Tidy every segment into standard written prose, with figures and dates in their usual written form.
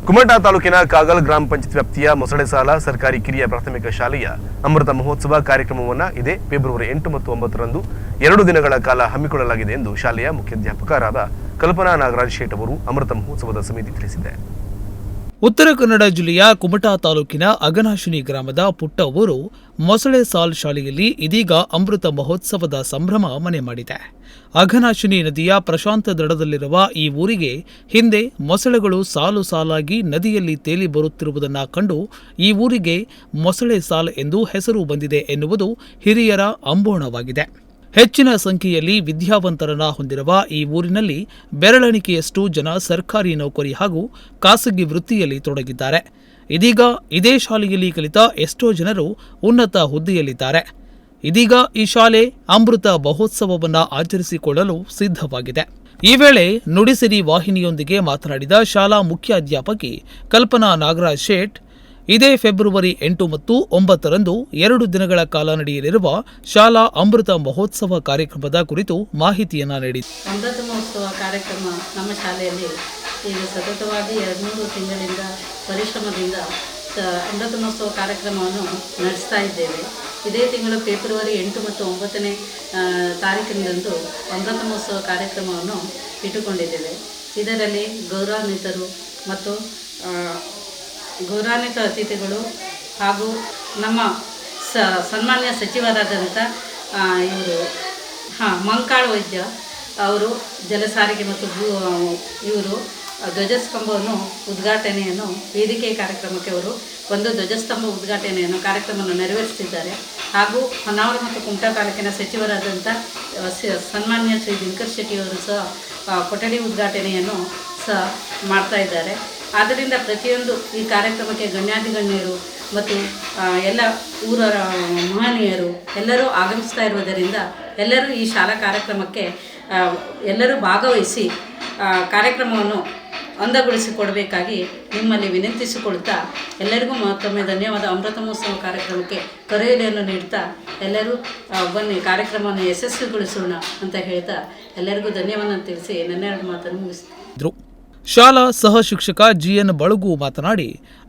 ಕುಮಟಾ ತಾಲೂಕಿನ ಕಾಗಲ್ ಗ್ರಾಮ ಪಂಚಾಯತ್ ವ್ಯಾಪ್ತಿಯ ಮೊಸಳೆ ಸಾಲ ಸರ್ಕಾರಿ ಕಿರಿಯ ಪ್ರಾಥಮಿಕ ಶಾಲೆಯ ಅಮೃತ ಮಹೋತ್ಸವ ಕಾರ್ಯಕ್ರಮವನ್ನು ಇದೇ ಫೆಬ್ರವರಿ 8 ಮತ್ತು 9 ರಂದು 2 ದಿನಗಳ ಕಾಲ ಹಮ್ಮಿಕೊಳ್ಳಲಾಗಿದೆ ಎಂದು ಶಾಲೆಯ ಮುಖ್ಯಾಧ್ಯಾಪಕರಾದ ಕಲ್ಪನಾ ನಾಗರಾಜ್ ಶೇಟ್ ಅವರು ಅಮೃತ ಮಹೋತ್ಸವದ ಸಮಿತಿ ತಿಳಿಸಿದೆ. ಉತ್ತರ ಕನ್ನಡ ಜಿಲ್ಲೆಯ ಕುಮಟಾ ತಾಲೂಕಿನ ಅಗನಾಶಿನಿ ಗ್ರಾಮದ ಪುಟ್ಟ ಊರು ಮೊಸಳೆ ಸಾಲ್ ಶಾಲೆಯಲ್ಲಿ ಇದೀಗ ಅಮೃತ ಮಹೋತ್ಸವದ ಸಂಭ್ರಮ ಮನೆ ಮಾಡಿದೆ. ಅಘನಾಶಿನಿ ನದಿಯ ಪ್ರಶಾಂತ ದಡದಲ್ಲಿರುವ ಈ ಊರಿಗೆ ಹಿಂದೆ ಮೊಸಳೆಗಳು ಸಾಲು ಸಾಲಾಗಿ ನದಿಯಲ್ಲಿ ತೇಲಿ ಬರುತ್ತಿರುವುದನ್ನು ಕಂಡು ಈ ಊರಿಗೆ ಮೊಸಳೆ ಸಾಲ್ ಎಂದು ಹೆಸರು ಬಂದಿದೆ ಎನ್ನುವುದು ಹಿರಿಯರ ಅಂಬೋಣವಾಗಿದೆ. ಹೆಚ್ಚಿನ ಸಂಖ್ಯೆಯಲ್ಲಿ ವಿದ್ಯಾವಂತರನ್ನ ಹೊಂದಿರುವ ಈ ಊರಿನಲ್ಲಿ ಬೆರಳೆಣಿಕೆಯಷ್ಟು ಜನ ಸರ್ಕಾರಿ ನೌಕರಿ ಹಾಗೂ ಖಾಸಗಿ ವೃತ್ತಿಯಲ್ಲಿ ತೊಡಗಿದ್ದಾರೆ. ಇದೀಗ ಇದೇ ಶಾಲೆಯಲ್ಲಿ ಕಲಿತ ಎಷ್ಟೋ ಜನರು ಉನ್ನತ ಹುದ್ದೆಯಲ್ಲಿದ್ದಾರೆ. ಇದೀಗ ಈ ಶಾಲೆ ಅಮೃತ ಮಹೋತ್ಸವವನ್ನು ಆಚರಿಸಿಕೊಳ್ಳಲು ಸಿದ್ಧವಾಗಿದೆ. ಈ ವೇಳೆ ನುಡಿಸಿರಿ ವಾಹಿನಿಯೊಂದಿಗೆ ಮಾತನಾಡಿದ ಶಾಲಾ ಮುಖ್ಯಾಧ್ಯಾಪಕಿ ಕಲ್ಪನಾ ನಾಗರಾಜ್ ಶೇಟ್, ಇದೇ ಫೆಬ್ರವರಿ 8 ಮತ್ತು 9 ರಂದು 2 ದಿನಗಳ ಕಾಲ ನಡೆಯಲಿರುವ ಶಾಲಾ ಅಮೃತ ಮಹೋತ್ಸವ ಕಾರ್ಯಕ್ರಮದ ಕುರಿತು ಮಾಹಿತಿಯನ್ನು ನೀಡಿದರು. ಅಮೃತ ಮಹೋತ್ಸವ ಕಾರ್ಯಕ್ರಮ ನಮ್ಮ ಶಾಲೆಯಲ್ಲಿ ಈಗ ಸತತವಾಗಿ 2-3 ತಿಂಗಳಿಂದ ಪರಿಶ್ರಮದಿಂದ ಅಮೃತ ಮಹೋತ್ಸವ ಕಾರ್ಯಕ್ರಮವನ್ನು ನಡೆಸ್ತಾ ಇದ್ದೇವೆ. ಇದೇ ತಿಂಗಳು ಫೆಬ್ರವರಿ 8 ಮತ್ತು 9ನೇ ತಾರೀಕಿನಂದು ಅಮೃತ ಮಹೋತ್ಸವ ಕಾರ್ಯಕ್ರಮವನ್ನು ಇಟ್ಟುಕೊಂಡಿದ್ದೇವೆ. ಇದರಲ್ಲಿ ಗೌರವಾನ್ವಿತರು ಮತ್ತು ಗೌರವಾನ್ವಿತ ಅತಿಥಿಗಳು ಹಾಗೂ ನಮ್ಮ ಸನ್ಮಾನ್ಯ ಸಚಿವರಾದಂಥ ಇವರು ಮಂಕಾಳ್ ವೈದ್ಯ ಅವರು ಜಲಸಾರಿಗೆ ಮತ್ತು ಇವರು ಧ್ವಜಸ್ತಂಭವನ್ನು ಉದ್ಘಾಟನೆಯನ್ನು ವೇದಿಕೆ ಕಾರ್ಯಕ್ರಮಕ್ಕೆ ಅವರು ಒಂದು ಧ್ವಜಸ್ತಂಭ ಉದ್ಘಾಟನೆಯನ್ನು ಕಾರ್ಯಕ್ರಮವನ್ನು ನೆರವೇರಿಸುತ್ತಿದ್ದಾರೆ. ಹಾಗೂ ಹೊನ್ನಾವರ ಮತ್ತು ಕುಮಟಾ ತಾಲೂಕಿನ ಸಚಿವರಾದಂಥ ಸನ್ಮಾನ್ಯ ಶ್ರೀ ದಿನಕರ್ ಶೆಟ್ಟಿಯವರು ಸಹ ಕೊಠಡಿ ಉದ್ಘಾಟನೆಯನ್ನು ಸಹ ಮಾಡ್ತಾ ಇದ್ದಾರೆ. ಆದ್ದರಿಂದ ಪ್ರತಿಯೊಂದು ಈ ಕಾರ್ಯಕ್ರಮಕ್ಕೆ ಗಣ್ಯಾಧಿಗಣ್ಯರು ಮತ್ತು ಎಲ್ಲ ಊರರ ಮಹನೀಯರು ಎಲ್ಲರೂ ಆಗಮಿಸ್ತಾ ಇರುವುದರಿಂದ ಎಲ್ಲರೂ ಈ ಶಾಲಾ ಕಾರ್ಯಕ್ರಮಕ್ಕೆ ಎಲ್ಲರೂ ಭಾಗವಹಿಸಿ ಕಾರ್ಯಕ್ರಮವನ್ನು ಅಂದಗೊಳಿಸಿಕೊಡಬೇಕಾಗಿ ನಿಮ್ಮಲ್ಲಿ ವಿನಂತಿಸಿಕೊಳ್ತಾ ಎಲ್ಲರಿಗೂ ಮತ್ತೊಮ್ಮೆ ಧನ್ಯವಾದ. ಅಮೃತ ಮಹೋತ್ಸವ ಕಾರ್ಯಕ್ರಮಕ್ಕೆ ಕರೆಯಲೆಯನ್ನು ನೀಡ್ತಾ ಎಲ್ಲರೂ ಬನ್ನಿ ಕಾರ್ಯಕ್ರಮವನ್ನು ಯಶಸ್ವಿಗೊಳಿಸೋಣ ಅಂತ ಹೇಳ್ತಾ ಎಲ್ಲರಿಗೂ ಧನ್ಯವಾದ ತಿಳಿಸಿ ನನ್ನ 2 ಮಾತನ್ನು ಮುಗಿಸಿದ್ರು. ಶಾಲಾ ಸಹ ಶಿಕ್ಷಕ ಜಿಎನ್ ಬಳಗು ಮಾತನಾಡಿ,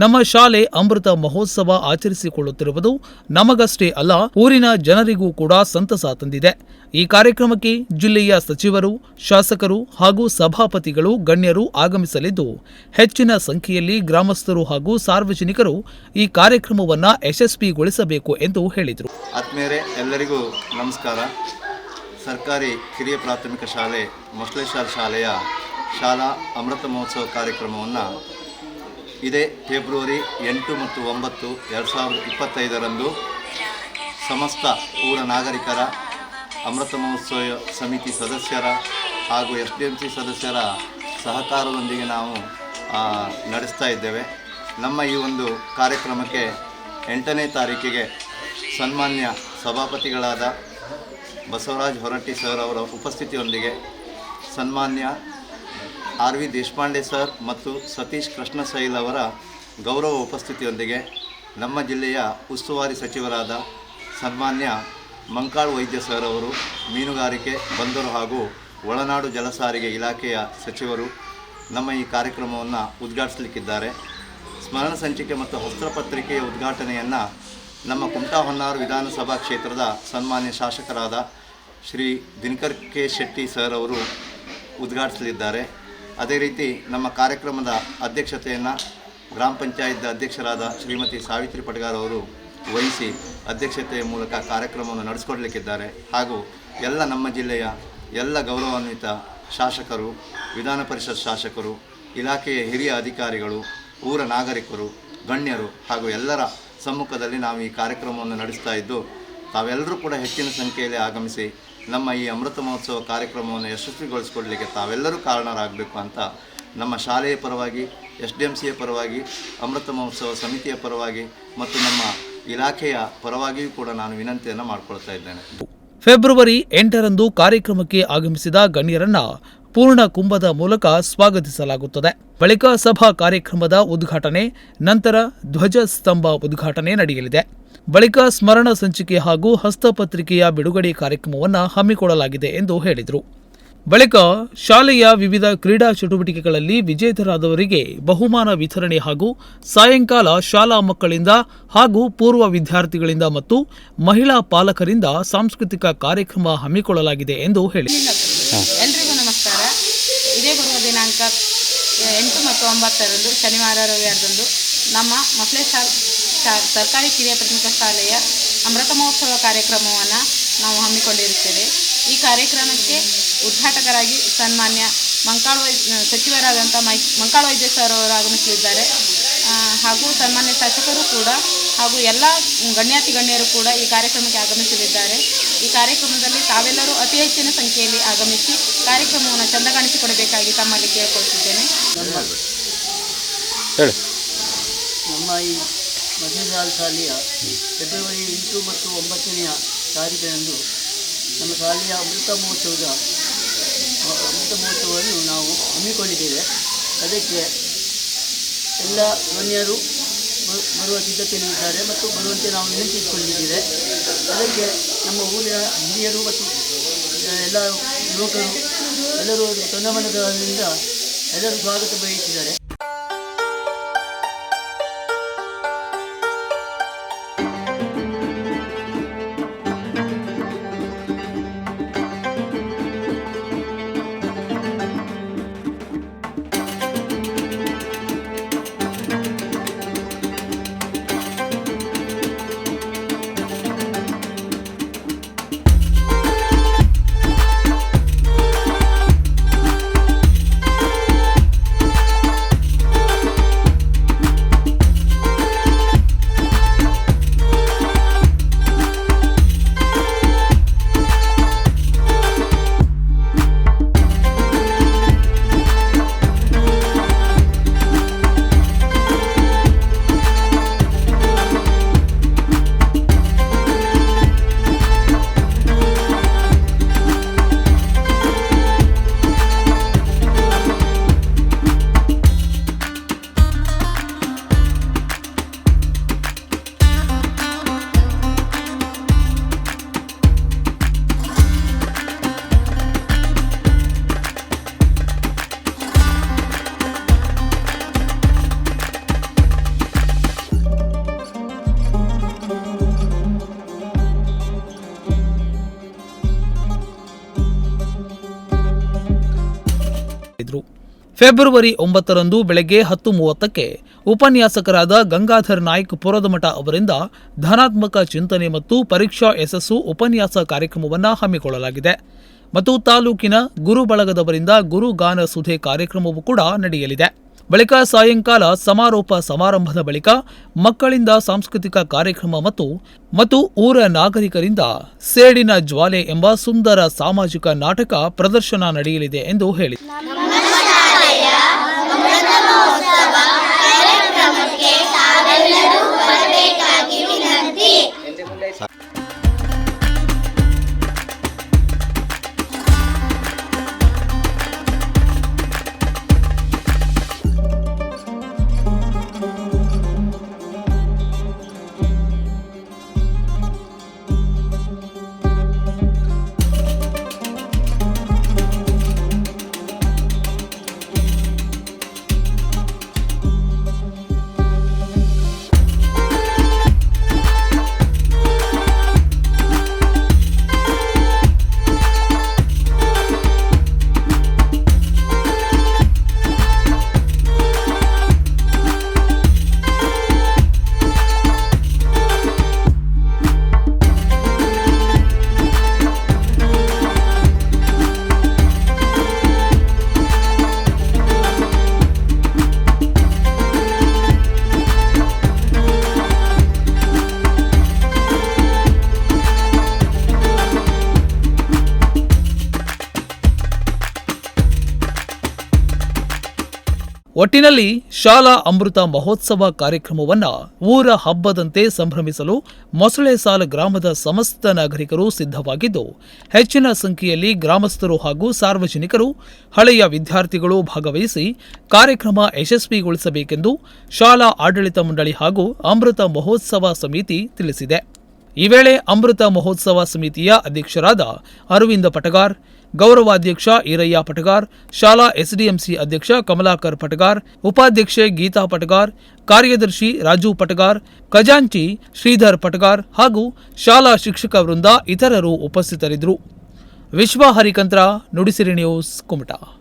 ನಮ್ಮ ಶಾಲೆ ಅಮೃತ ಮಹೋತ್ಸವ ಆಚರಿಸಿಕೊಳ್ಳುತ್ತಿರುವುದು ನಮಗಷ್ಟೇ ಅಲ್ಲ, ಊರಿನ ಜನರಿಗೂ ಕೂಡ ಸಂತಸ ತಂದಿದೆ. ಈ ಕಾರ್ಯಕ್ರಮಕ್ಕೆ ಜಿಲ್ಲೆಯ ಸಚಿವರು, ಶಾಸಕರು ಹಾಗೂ ಸಭಾಪತಿಗಳು ಗಣ್ಯರು ಆಗಮಿಸಲಿದ್ದು, ಹೆಚ್ಚಿನ ಸಂಖ್ಯೆಯಲ್ಲಿ ಗ್ರಾಮಸ್ಥರು ಹಾಗೂ ಸಾರ್ವಜನಿಕರು ಈ ಕಾರ್ಯಕ್ರಮವನ್ನು ಯಶಸ್ವಿಗೊಳಿಸಬೇಕು ಎಂದು ಹೇಳಿದರು. ಆತ್ಮೀಯರೇ, ಎಲ್ಲರಿಗೂ ನಮಸ್ಕಾರ. ಸರ್ಕಾರಿ ಕಿರಿಯ ಪ್ರಾಥಮಿಕ ಶಾಲೆ ಮೊಸಳೆ ಶಾಲೆಯ ಶಾಲಾ ಅಮೃತ ಮಹೋತ್ಸವ ಕಾರ್ಯಕ್ರಮವನ್ನು ಇದೇ ಫೆಬ್ರವರಿ 8 ಮತ್ತು 9, 2025 ರಂದು ಸಮಸ್ತ ಊರ ನಾಗರಿಕರ, ಅಮೃತ ಮಹೋತ್ಸವ ಸಮಿತಿ ಸದಸ್ಯರ ಹಾಗೂ SDMC ಸದಸ್ಯರ ಸಹಕಾರದೊಂದಿಗೆ ನಾವು ನಡೆಸ್ತಾ ಇದ್ದೇವೆ. ನಮ್ಮ ಈ ಒಂದು ಕಾರ್ಯಕ್ರಮಕ್ಕೆ 8ನೇ ತಾರೀಕಿಗೆ ಸನ್ಮಾನ್ಯ ಸಭಾಪತಿಗಳಾದ ಬಸವರಾಜ್ ಹೊರಟ್ಟಿ ಸರ್ ಅವರ ಉಪಸ್ಥಿತಿಯೊಂದಿಗೆ ಸನ್ಮಾನ್ಯ RV ದೇಶಪಾಂಡೆ ಸರ್ ಮತ್ತು ಸತೀಶ್ ಕೃಷ್ಣಶೈಲ್ ಅವರ ಗೌರವ ಉಪಸ್ಥಿತಿಯೊಂದಿಗೆ ನಮ್ಮ ಜಿಲ್ಲೆಯ ಉಸ್ತುವಾರಿ ಸಚಿವರಾದ ಸನ್ಮಾನ್ಯ ಮಂಕಾಳ್ ವೈದ್ಯ ಸರ್ ಅವರು, ಮೀನುಗಾರಿಕೆ, ಬಂದರು ಹಾಗೂ ಒಳನಾಡು ಜಲಸಾರಿಗೆ ಇಲಾಖೆಯ ಸಚಿವರು ನಮ್ಮ ಈ ಕಾರ್ಯಕ್ರಮವನ್ನು ಉದ್ಘಾಟಿಸಲಿಕ್ಕಿದ್ದಾರೆ. ಸ್ಮರಣ ಸಂಚಿಕೆ ಮತ್ತು ಹಸ್ತಪತ್ರಿಕೆಯ ಉದ್ಘಾಟನೆಯನ್ನು ನಮ್ಮ ಕುಮಟಾ ಹೊನ್ನಾವರ ವಿಧಾನಸಭಾ ಕ್ಷೇತ್ರದ ಸನ್ಮಾನ್ಯ ಶಾಸಕರಾದ ಶ್ರೀ ದಿನಕರ್ ಕೆ ಶೆಟ್ಟಿ ಸರ್ ಅವರು ಉದ್ಘಾಟಿಸಲಿದ್ದಾರೆ. ಅದೇ ರೀತಿ ನಮ್ಮ ಕಾರ್ಯಕ್ರಮದ ಅಧ್ಯಕ್ಷತೆಯನ್ನು ಗ್ರಾಮ ಪಂಚಾಯತ್ ಅಧ್ಯಕ್ಷರಾದ ಶ್ರೀಮತಿ ಸಾವಿತ್ರಿ ಪಟಗಾರ್ ಅವರು ವಹಿಸಿ ಅಧ್ಯಕ್ಷತೆಯ ಮೂಲಕ ಕಾರ್ಯಕ್ರಮವನ್ನು ನಡೆಸಿಕೊಡಲಿಕ್ಕಿದ್ದಾರೆ. ಹಾಗೂ ಎಲ್ಲ ನಮ್ಮ ಜಿಲ್ಲೆಯ ಎಲ್ಲ ಗೌರವಾನ್ವಿತ ಶಾಸಕರು, ವಿಧಾನ ಪರಿಷತ್ ಶಾಸಕರು, ಇಲಾಖೆಯ ಹಿರಿಯ ಅಧಿಕಾರಿಗಳು, ಊರ ನಾಗರಿಕರು, ಗಣ್ಯರು ಹಾಗೂ ಎಲ್ಲರ ಸಮ್ಮುಖದಲ್ಲಿ ನಾವು ಈ ಕಾರ್ಯಕ್ರಮವನ್ನು ನಡೆಸ್ತಾ ಇದ್ದು, ತಾವೆಲ್ಲರೂ ಕೂಡ ಹೆಚ್ಚಿನ ಸಂಖ್ಯೆಯಲ್ಲಿ ಆಗಮಿಸಿ ನಮ್ಮ ಈ ಅಮೃತ ಮಹೋತ್ಸವ ಕಾರ್ಯಕ್ರಮವನ್ನು ಯಶಸ್ವಿಗೊಳಿಸಿಕೊಡಲಿಕ್ಕೆ ತಾವೆಲ್ಲರೂ ಕಾರಣರಾಗಬೇಕು ಅಂತ ನಮ್ಮ ಶಾಲೆಯ ಪರವಾಗಿ, SDMCಯ ಪರವಾಗಿ, ಅಮೃತ ಮಹೋತ್ಸವ ಸಮಿತಿಯ ಪರವಾಗಿ ಮತ್ತು ನಮ್ಮ ಇಲಾಖೆಯ ಪರವಾಗಿಯೂ ಕೂಡ ನಾನು ವಿನಂತಿಯನ್ನು ಮಾಡಿಕೊಳ್ತಾ ಇದ್ದೇನೆ. ಫೆಬ್ರವರಿ 8 ರಂದು ಕಾರ್ಯಕ್ರಮಕ್ಕೆ ಆಗಮಿಸಿದ ಗಣ್ಯರನ್ನ ಪೂರ್ಣ ಕುಂಭದ ಮೂಲಕ ಸ್ವಾಗತಿಸಲಾಗುತ್ತದೆ. ಬಳಿಕ ಸಭಾ ಕಾರ್ಯಕ್ರಮದ ಉದ್ಘಾಟನೆ, ನಂತರ ಧ್ವಜಸ್ತಂಭ ಉದ್ಘಾಟನೆ ನಡೆಯಲಿದೆ. ಬಳಿಕ ಸ್ಮರಣ ಸಂಚಿಕೆ ಹಾಗೂ ಹಸ್ತಪತ್ರಿಕೆಯ ಬಿಡುಗಡೆ ಕಾರ್ಯಕ್ರಮವನ್ನು ಹಮ್ಮಿಕೊಳ್ಳಲಾಗಿದೆ ಎಂದು ಹೇಳಿದರು. ಬಳಿಕ ಶಾಲೆಯ ವಿವಿಧ ಕ್ರೀಡಾ ಚಟುವಟಿಕೆಗಳಲ್ಲಿ ವಿಜೇತರಾದವರಿಗೆ ಬಹುಮಾನ ವಿತರಣೆ ಹಾಗೂ ಸಾಯಂಕಾಲ ಶಾಲಾ ಮಕ್ಕಳಿಂದ ಹಾಗೂ ಪೂರ್ವ ವಿದ್ಯಾರ್ಥಿಗಳಿಂದ ಮತ್ತು ಮಹಿಳಾ ಪಾಲಕರಿಂದ ಸಾಂಸ್ಕೃತಿಕ ಕಾರ್ಯಕ್ರಮ ಹಮ್ಮಿಕೊಳ್ಳಲಾಗಿದೆ ಎಂದು ಹೇಳಿ. ಎಲ್ರಿಗೂ ನಮಸ್ಕಾರ. ಇದೇ ಬರುವ ದಿನಾಂಕ 8 ಮತ್ತು 9 ಶನಿವಾರ ರವಿವಾರದಂದು ನಮ್ಮ ಮೊಸಳೆಸಾಲ್ ಸರ್ಕಾರಿ ಕಿರಿಯ ಪ್ರಾಥಮಿಕ ಶಾಲೆಯ ಅಮೃತ ಮಹೋತ್ಸವ ಕಾರ್ಯಕ್ರಮವನ್ನು ನಾವು ಹಮ್ಮಿಕೊಂಡಿರುತ್ತೇವೆ. ಈ ಕಾರ್ಯಕ್ರಮಕ್ಕೆ ಉದ್ಘಾಟಕರಾಗಿ ಸನ್ಮಾನ್ಯ ಸಚಿವರಾದಂಥ ಮಂಕಾಳ ವೈದ್ಯ ಸರ್ ಅವರು ಆಗಮಿಸಲಿದ್ದಾರೆ. ಹಾಗೂ ಸನ್ಮಾನ್ಯ ಶಾಸಕರು ಕೂಡ ಹಾಗೂ ಎಲ್ಲ ಗಣ್ಯರು ಕೂಡ ಈ ಕಾರ್ಯಕ್ರಮಕ್ಕೆ ಆಗಮಿಸಲಿದ್ದಾರೆ. ಈ ಕಾರ್ಯಕ್ರಮದಲ್ಲಿ ತಾವೆಲ್ಲರೂ ಅತಿ ಹೆಚ್ಚಿನ ಸಂಖ್ಯೆಯಲ್ಲಿ ಆಗಮಿಸಿ ಕಾರ್ಯಕ್ರಮವನ್ನು ಚೆಂದ ಕಾಣಿಸಿಕೊಡಬೇಕಾಗಿ ತಮ್ಮಲ್ಲಿ ಕೇಳಿಕೊಳ್ತಿದ್ದೇನೆ. ನಮ್ಮ ಈ ಮೊಸಳೆಸಾಲ್ ಶಾಲೆಯ ಫೆಬ್ರವರಿ 8 ಮತ್ತು 9ನೇ ತಾರೀಕಿನಂದು ನಮ್ಮ ಶಾಲೆಯ ಅಮೃತ ಮಹೋತ್ಸವವನ್ನು ನಾವು ಹಮ್ಮಿಕೊಂಡಿದ್ದೇವೆ. ಅದಕ್ಕೆ ಎಲ್ಲ ಗಣ್ಯರು ಬರುವ ಸಿದ್ಧತೆಯಲ್ಲಿದ್ದಾರೆ ಮತ್ತು ಬರುವಂತೆ ನಾವು ವಿನಂತಿಸಿಕೊಂಡಿದ್ದೇವೆ. ಅದಕ್ಕೆ ನಮ್ಮ ಊರಿನ ಹಿರಿಯರು ಮತ್ತು ಎಲ್ಲ ಯುವಕರು ಎಲ್ಲರೂ ತಂಡಮನದಿಂದ ಎಲ್ಲರೂ ಸ್ವಾಗತ ಬಯಸಿದ್ದಾರೆ. ಫೆಬ್ರವರಿ 9 ಬೆಳಗ್ಗೆ 10:30ಕ್ಕೆ ಉಪನ್ಯಾಸಕರಾದ ಗಂಗಾಧರ್ ನಾಯ್ಕ್ ಪುರದಮಠ ಅವರಿಂದ ಧನಾತ್ಮಕ ಚಿಂತನೆ ಮತ್ತು ಪರೀಕ್ಷಾ ಯಶಸ್ಸು ಉಪನ್ಯಾಸ ಕಾರ್ಯಕ್ರಮವನ್ನು ಹಮ್ಮಿಕೊಳ್ಳಲಾಗಿದೆ ಮತ್ತು ತಾಲೂಕಿನ ಗುರು ಬಳಗದವರಿಂದ ಗುರುಗಾನ ಸುಧೆ ಕಾರ್ಯಕ್ರಮವೂ ಕೂಡ ನಡೆಯಲಿದೆ. ಬಳಿಕ ಸಾಯಂಕಾಲ ಸಮಾರೋಪ ಸಮಾರಂಭದ ಬಳಿಕ ಮಕ್ಕಳಿಂದ ಸಾಂಸ್ಕೃತಿಕ ಕಾರ್ಯಕ್ರಮ ಮತ್ತು ಊರ ನಾಗರಿಕರಿಂದ ಸೇಡಿನ ಜ್ವಾಲೆ ಎಂಬ ಸುಂದರ ಸಾಮಾಜಿಕ ನಾಟಕ ಪ್ರದರ್ಶನ ನಡೆಯಲಿದೆ ಎಂದು ಹೇಳಿ. ಒಟ್ಟಿನಲ್ಲಿ ಶಾಲಾ ಅಮೃತ ಮಹೋತ್ಸವ ಕಾರ್ಯಕ್ರಮವನ್ನು ಊರ ಹಬ್ಬದಂತೆ ಸಂಭ್ರಮಿಸಲು ಮೊಸಳೆಸಾಲ್ ಗ್ರಾಮದ ಸಮಸ್ತ ನಾಗರಿಕರು ಸಿದ್ಧವಾಗಿದ್ದು, ಹೆಚ್ಚಿನ ಸಂಖ್ಯೆಯಲ್ಲಿ ಗ್ರಾಮಸ್ಥರು ಹಾಗೂ ಸಾರ್ವಜನಿಕರು ಹಳೆಯ ವಿದ್ಯಾರ್ಥಿಗಳು ಭಾಗವಹಿಸಿ ಕಾರ್ಯಕ್ರಮ ಯಶಸ್ವಿಗೊಳಿಸಬೇಕೆಂದು ಶಾಲಾ ಆಡಳಿತ ಮಂಡಳಿ ಹಾಗೂ ಅಮೃತ ಮಹೋತ್ಸವ ಸಮಿತಿ ತಿಳಿಸಿದೆ. ಈ ವೇಳೆ ಅಮೃತ ಮಹೋತ್ಸವ ಸಮಿತಿಯ ಅಧ್ಯಕ್ಷರಾದ ಅರವಿಂದ ಪಟಗಾರ್, ಗೌರವಾಧ್ಯಕ್ಷ ಈರಯ್ಯ ಪಟಗಾರ್, ಶಾಲಾ ಎಸ್ಡಿಎಂಸಿ ಅಧ್ಯಕ್ಷ ಕಮಲಾಕರ್ ಪಟಗಾರ್, ಉಪಾಧ್ಯಕ್ಷೆ ಗೀತಾ ಪಟಗಾರ್, ಕಾರ್ಯದರ್ಶಿ ರಾಜು ಪಟಗಾರ್, ಖಜಾಂಚಿ ಶ್ರೀಧರ್ ಪಟಗಾರ್ ಹಾಗೂ ಶಾಲಾ ಶಿಕ್ಷಕ ವೃಂದ ಇತರರು ಉಪಸ್ಥಿತರಿದ್ದರು. ವಿಶ್ವ ಹರಿಕಂತ್ರ, ನುಡಿಸಿರಿ ನ್ಯೂಸ್, ಕುಮಟಾ.